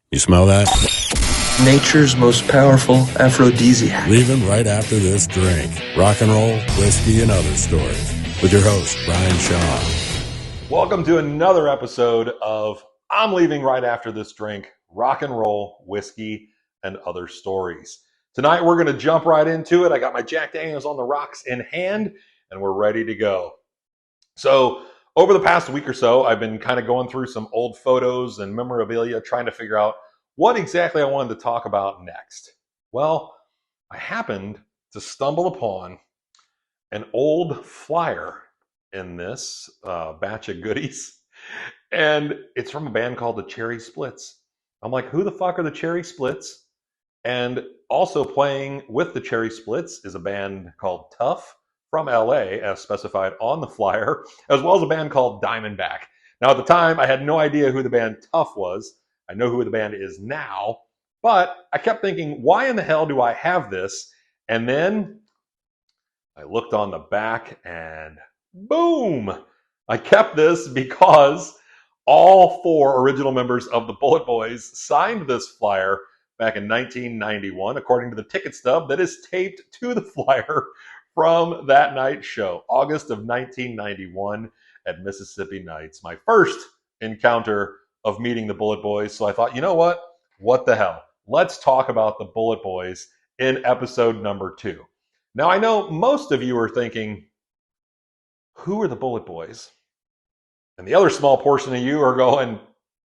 You smell that? Nature's most powerful aphrodisiac. Leaving right after this drink. Rock and roll, whiskey, and other stories. With your host, Brian Shaw. Welcome to another episode of I'm Leaving Right After This Drink, Rock and Roll, Whiskey, and Other Stories. Tonight we're going to jump right into it. I got my Jack Daniels on the rocks in hand, and we're ready to go. So over the past week or so, I've been kind of going through some old photos and memorabilia, trying to figure out what exactly I wanted to talk about next. Well, I happened to stumble upon an old flyer in this batch of goodies, and it's from a band called the Cherry Splits. I'm like, who the fuck are the Cherry Splits? And also playing with the Cherry Splits is a band called Tough from LA, as specified on the flyer, as well as a band called Diamondback. Now, at the time, I had no idea who the band Tough was. I know who the band is now, but I kept thinking, why in the hell do I have this? And then I looked on the back and boom! I kept this because all four original members of the BulletBoys signed this flyer back in 1991, according to the ticket stub that is taped to the flyer from that night show, August of 1991 at Mississippi Nights. My first encounter of meeting the BulletBoys. So I thought, you know what? What the hell? Let's talk about the BulletBoys in episode number 2. Now, I know most of you are thinking, who are the BulletBoys? And the other small portion of you are going,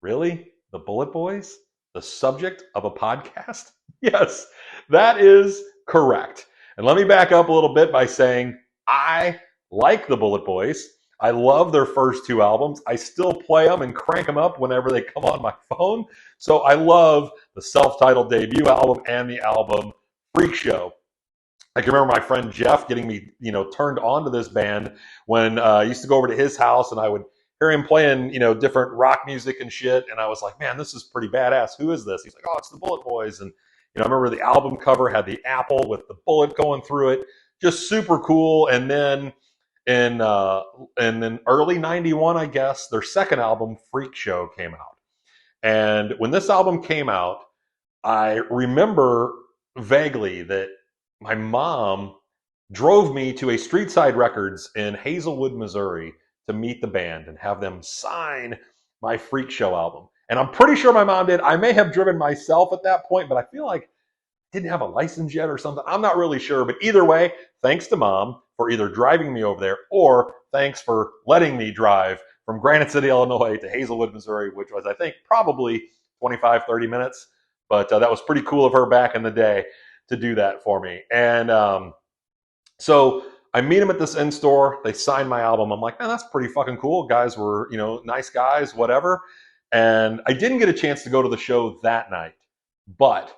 really? The BulletBoys? The subject of a podcast? Yes, that is correct. And let me back up a little bit by saying I like the BulletBoys. I love their first 2 albums. I still play them and crank them up whenever they come on my phone. So I love the self-titled debut album and the album Freak Show. I can remember my friend Jeff getting me, turned on to this band when I used to go over to his house and I would hear him playing, different rock music and shit. And I was like, man, this is pretty badass. Who is this? He's like, oh, it's the BulletBoys. And, I remember the album cover had the apple with the bullet going through it. Just super cool. And then in early 91, I guess, their second album, Freak Show, came out. And when this album came out, I remember vaguely that my mom drove me to a Street Side Records in Hazelwood, Missouri to meet the band and have them sign my Freak Show album. And I'm pretty sure my mom did. I may have driven myself at that point, but I feel like I didn't have a license yet or something. I'm not really sure. But either way, thanks to Mom for either driving me over there or thanks for letting me drive from Granite City, Illinois to Hazelwood, Missouri, which was, I think, probably 25, 30 minutes. But that was pretty cool of her back in the day to do that for me. And so I meet them at this in-store. They signed my album. I'm like, man, that's pretty fucking cool. Guys were, nice guys, whatever. And I didn't get a chance to go to the show that night. But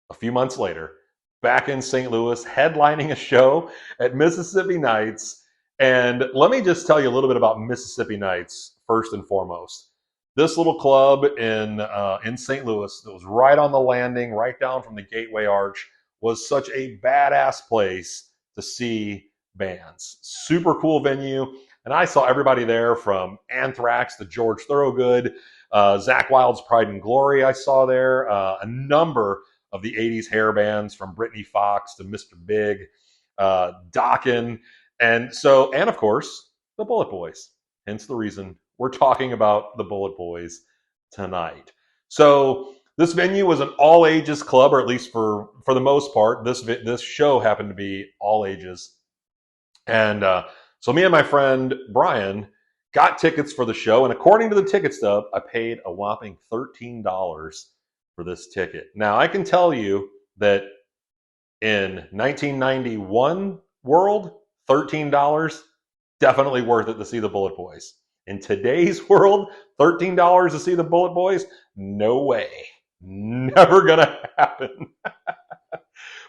a few months later, back in St. Louis, headlining a show at Mississippi Nights. And let me just tell you a little bit about Mississippi Nights first and foremost. This little club in St. Louis that was right on the landing, right down from the Gateway Arch, was such a badass place to see bands. Super cool venue. And I saw everybody there from Anthrax to George Thorogood, Zakk Wylde's Pride and Glory I saw there, a number of the 80s hair bands from Britney Fox to Mr. Big, Dokken, and of course, the BulletBoys. Hence the reason we're talking about the BulletBoys tonight. So this venue was an all-ages club, or at least for the most part. This show happened to be all ages. And so me and my friend Brian got tickets for the show, and according to the ticket stub, I paid a whopping $13 for this ticket. Now, I can tell you that in 1991 world, $13, definitely worth it to see the BulletBoys. In today's world, $13 to see the BulletBoys? No way. Never gonna happen.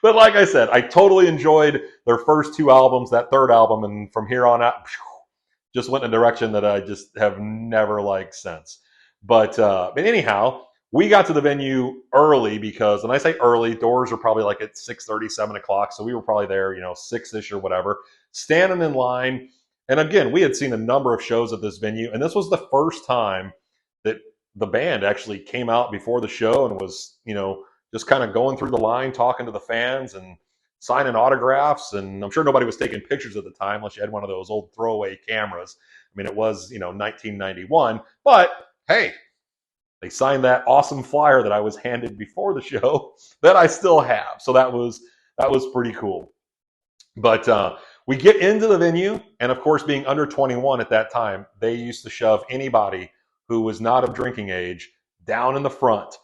But like I said, I totally enjoyed their first 2 albums, that third album, and from here on out, just went in a direction that I just have never liked since. But anyhow, we got to the venue early because, and I say early, doors are probably like at 6:30, 7 o'clock. So we were probably there, 6-ish or whatever, standing in line. And again, we had seen a number of shows at this venue. And this was the first time that the band actually came out before the show and was, just kind of going through the line, talking to the fans and signing autographs. And I'm sure nobody was taking pictures at the time unless you had one of those old throwaway cameras. I mean, it was, 1991, but hey, they signed that awesome flyer that I was handed before the show that I still have. So that was pretty cool. But we get into the venue, and of course, being under 21 at that time, they used to shove anybody who was not of drinking age down in the front.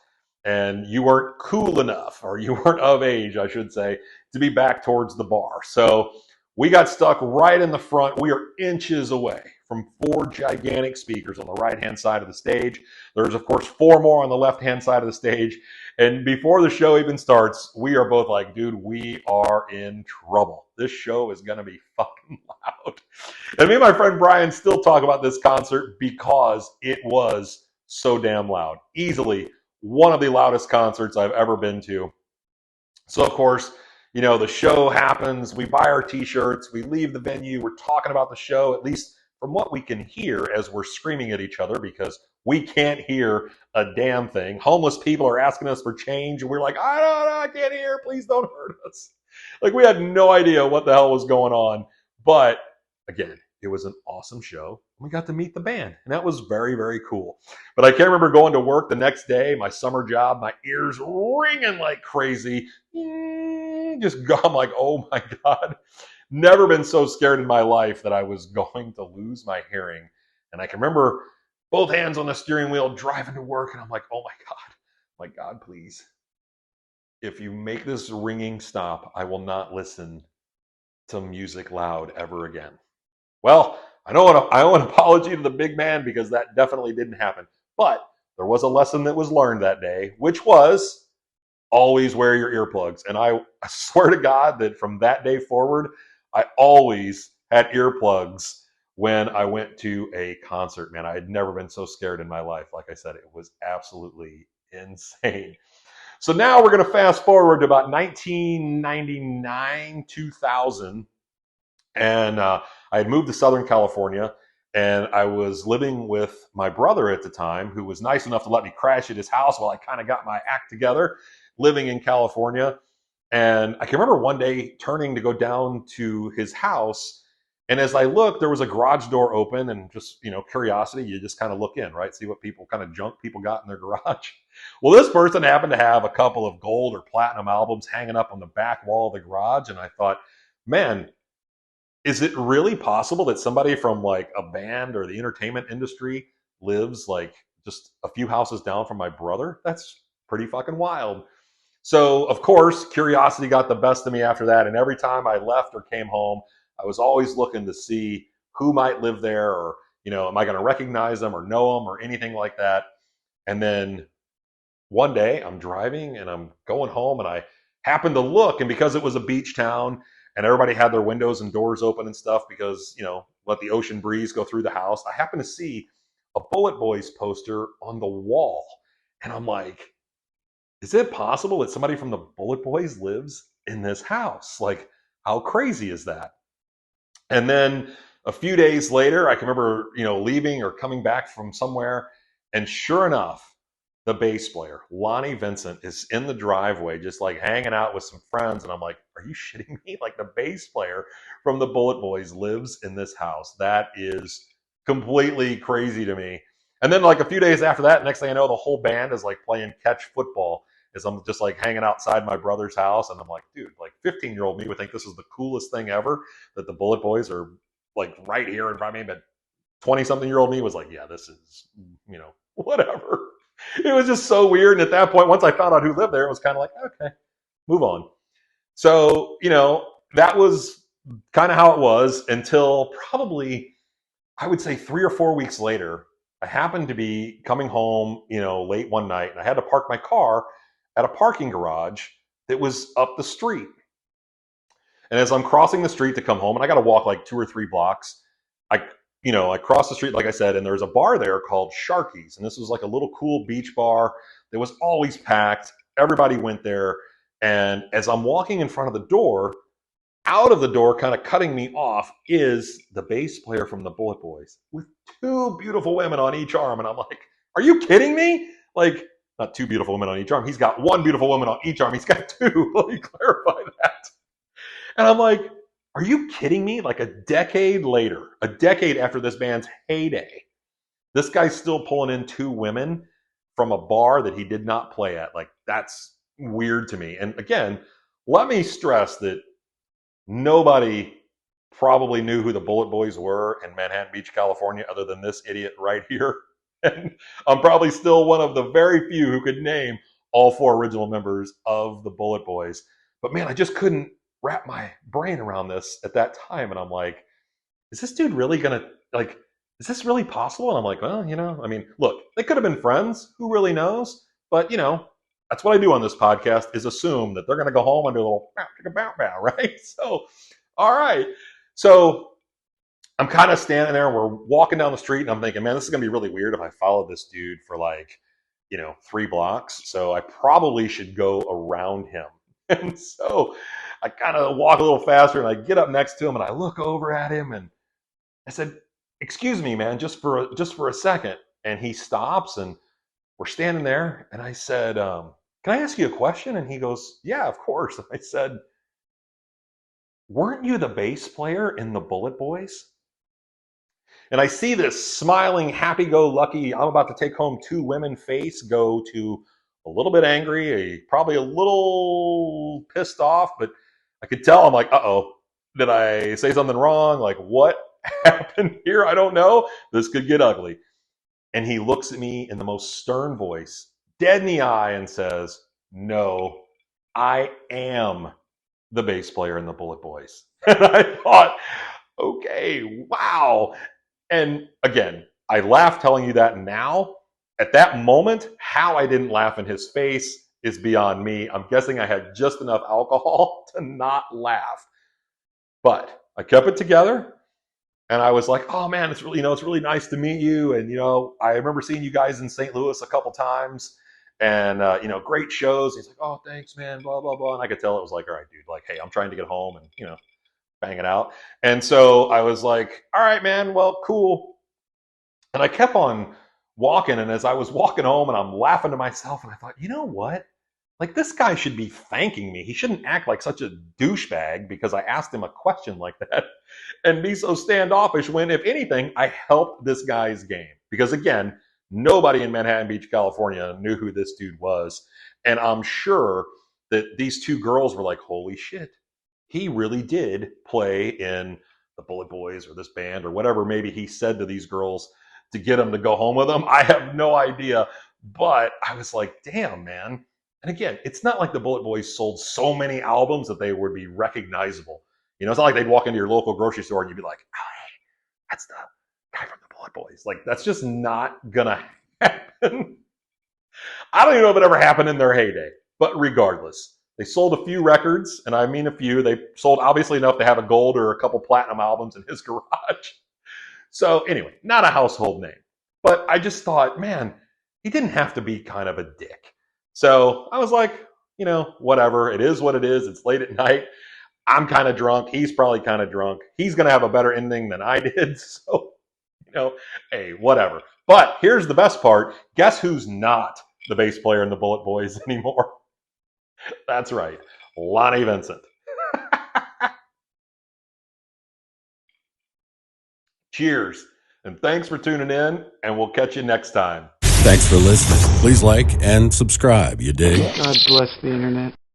And you weren't cool enough, or you weren't of age, I should say, to be back towards the bar. So we got stuck right in the front. We are inches away from 4 gigantic speakers on the right-hand side of the stage. There's, of course, 4 more on the left-hand side of the stage. And before the show even starts, we are both like, dude, we are in trouble. This show is going to be fucking loud. And me and my friend Brian still talk about this concert because it was so damn loud. Easily one of the loudest concerts I've ever been to. So, of course, the show happens. We buy our t-shirts. We leave the venue. We're talking about the show, at least from what we can hear as we're screaming at each other, because we can't hear a damn thing. Homeless people are asking us for change, and we're like, I don't know, I can't hear. Please don't hurt us. Like, we had no idea what the hell was going on. But again, it was an awesome show. We got to meet the band, and that was very, very cool. But I can't remember going to work the next day, my summer job, my ears ringing like crazy. I'm like, oh my God. Never been so scared in my life that I was going to lose my hearing. And I can remember both hands on the steering wheel driving to work, and I'm like, oh my God, please. If you make this ringing stop, I will not listen to music loud ever again. Well, I owe an apology to the big man because that definitely didn't happen. But there was a lesson that was learned that day, which was always wear your earplugs. And I swear to God that from that day forward, I always had earplugs when I went to a concert. Man, I had never been so scared in my life. Like I said, it was absolutely insane. So now we're going to fast forward to about 1999, 2000. And I had moved to Southern California, and I was living with my brother at the time, who was nice enough to let me crash at his house while I kind of got my act together, living in California. And I can remember one day turning to go down to his house, and as I looked, there was a garage door open, and just, curiosity, you just kind of look in, right? See what kind of junk people got in their garage. Well, this person happened to have a couple of gold or platinum albums hanging up on the back wall of the garage, and I thought, man, is it really possible that somebody from like a band or the entertainment industry lives like just a few houses down from my brother? That's pretty fucking wild. So, of course, curiosity got the best of me after that. And every time I left or came home, I was always looking to see who might live there, or, am I going to recognize them or know them or anything like that? And then one day I'm driving and I'm going home, and I happened to look, and because it was a beach town, and everybody had their windows and doors open and stuff because, let the ocean breeze go through the house, I happened to see a BulletBoys poster on the wall. And I'm like, is it possible that somebody from the BulletBoys lives in this house? Like, how crazy is that? And then a few days later, I can remember, leaving or coming back from somewhere, and sure enough, the bass player, Lonnie Vencent, is in the driveway just like hanging out with some friends. And I'm like, are you shitting me? Like, the bass player from the BulletBoys lives in this house. That is completely crazy to me. And then like a few days after that, next thing I know, the whole band is like playing catch football as I'm just like hanging outside my brother's house. And I'm like, dude, like 15-year-old me would think this is the coolest thing ever, that the BulletBoys are like right here in front of me. But 20-something-year-old me was like, yeah, this is, whatever. It was just so weird. And at that point, once I found out who lived there, it was kind of like, okay, move on. So, that was kind of how it was until probably, I would say 3 or 4 weeks later. I happened to be coming home, late one night, and I had to park my car at a parking garage that was up the street. And as I'm crossing the street to come home, and I got to walk like 2 or 3 blocks, I crossed the street, like I said, and there's a bar there called Sharky's. And this was like a little cool beach bar that was always packed. Everybody went there. And as I'm walking in front of the door, out of the door, kind of cutting me off, is the bass player from the BulletBoys with 2 beautiful women on each arm. And I'm like, Are you kidding me? Like, not two beautiful women on each arm. He's got one beautiful woman on each arm. He's got two. Let me clarify that. And I'm like, are you kidding me? Like a decade later, a decade after this band's heyday, this guy's still pulling in two women from a bar that he did not play at. Like, that's weird to me. And again, let me stress that nobody probably knew who the BulletBoys were in Manhattan Beach, California, other than this idiot right here. And I'm probably still one of the very few who could name all four original members of the BulletBoys. But man, I just couldn't wrap my brain around this at that time. And I'm like, is this dude really gonna, like, is this really possible? And I'm like, well, I mean, look, they could have been friends. Who really knows? But, that's what I do on this podcast, is assume that they're going to go home and do a little bow, right? So, all right. So I'm kind of standing there and we're walking down the street and I'm thinking, man, this is going to be really weird if I follow this dude for 3 blocks. So I probably should go around him. And so I kind of walk a little faster and I get up next to him and I look over at him and I said, excuse me, man, just for a second. And he stops and we're standing there. And I said, can I ask you a question? And he goes, yeah, of course. And I said, weren't you the bass player in the BulletBoys? And I see this smiling, happy-go-lucky, I'm about to take home two women face go to a little bit angry, probably a little pissed off, but I could tell, I'm like, uh-oh, did I say something wrong? Like, what happened here? I don't know. This could get ugly. And he looks at me in the most stern voice, dead in the eye, and says, no, I am the bass player in the BulletBoys. And I thought, okay, wow. And again, I laugh telling you that now. At that moment, how I didn't laugh in his face is beyond me. I'm guessing I had just enough alcohol to not laugh. But I kept it together. And I was like, oh man, it's really nice to meet you. And, I remember seeing you guys in St. Louis a couple times and, great shows. He's like, oh, thanks, man, blah, blah, blah. And I could tell it was like, all right, dude, like, hey, I'm trying to get home and, bang it out. And so I was like, all right, man, well, cool. And I kept on walking. And as I was walking home and I'm laughing to myself and I thought, you know what? Like, this guy should be thanking me. He shouldn't act like such a douchebag because I asked him a question like that and be so standoffish when, if anything, I helped this guy's game. Because again, nobody in Manhattan Beach, California knew who this dude was. And I'm sure that these two girls were like, holy shit, he really did play in the BulletBoys or this band or whatever maybe he said to these girls to get them to go home with him. I have no idea. But I was like, damn, man. And again, it's not like the BulletBoys sold so many albums that they would be recognizable. It's not like they'd walk into your local grocery store and you'd be like, oh, hey, that's the guy from the BulletBoys. Like, that's just not gonna happen. I don't even know if it ever happened in their heyday. But regardless, they sold a few records, and I mean a few. They sold obviously enough to have a gold or a couple platinum albums in his garage. So anyway, not a household name. But I just thought, man, he didn't have to be kind of a dick. So I was like, whatever. It is what it is. It's late at night. I'm kind of drunk. He's probably kind of drunk. He's going to have a better ending than I did. So, hey, whatever. But here's the best part. Guess who's not the bass player in the BulletBoys anymore? That's right. Lonnie Vencent. Cheers. And thanks for tuning in. And we'll catch you next time. Thanks for listening. Please like and subscribe. You dig? God bless the internet.